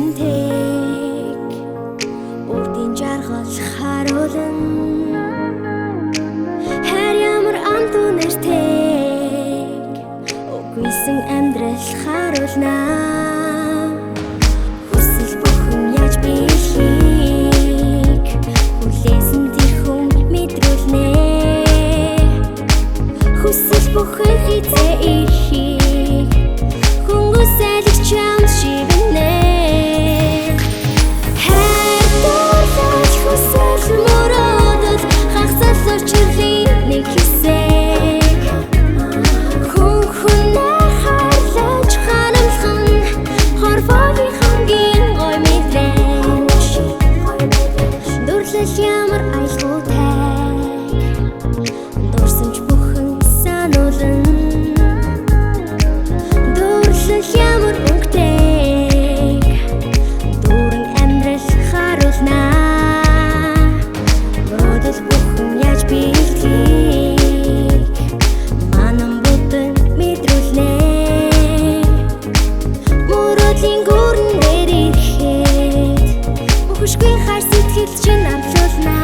хүнтэйг үрдийн жаргал харуулна хайр ямар амт үнэртэйг үгүйсэн амьдрал харуулна хүсэл бүхэн яаж биелхийг хүлээсэн тэр хүн мэдрүүлнэ хүсэл бүхэн хизээ ихийг хүнгүсэл их чам шивнэ хайр дурлал хүсэл мөрөөдөл хагасал учрлын нэг хэсэг хүн хүнээ харлаж ханамлхан хорвогийн хамгийн гой мэдрэмж дурлал ямар айлгуутай дурсамж бүхэн сануулна ямар өнгөтэйг дүүрэн амьдрал харуулна бодол бүхэн яаж биелхийг манан бүтэн мэдрүүлнэ мөрөдлийн гүрнээр ирэхэд бүхшгүй хайр сэтгэл чинь амлуулна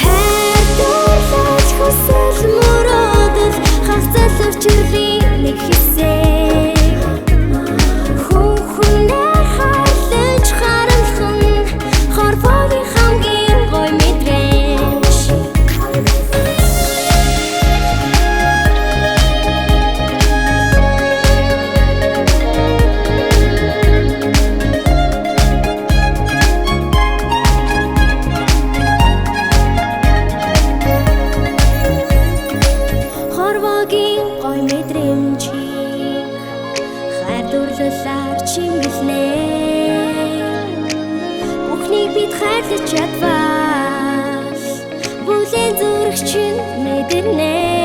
хайр дурлал хүсэл мөрөөдөл хагасал учрлын нэг хэсэг хүн хүнээ харлаж харамлхан хорвогийн хамгийн гой мэдрэмж хорвогийн гой мэдрэмжийг хайр дурлалаар чимгэлнэ бүхнийг бид хайрлаж чадвал бүлээн зүрх чинь мэдэрнэ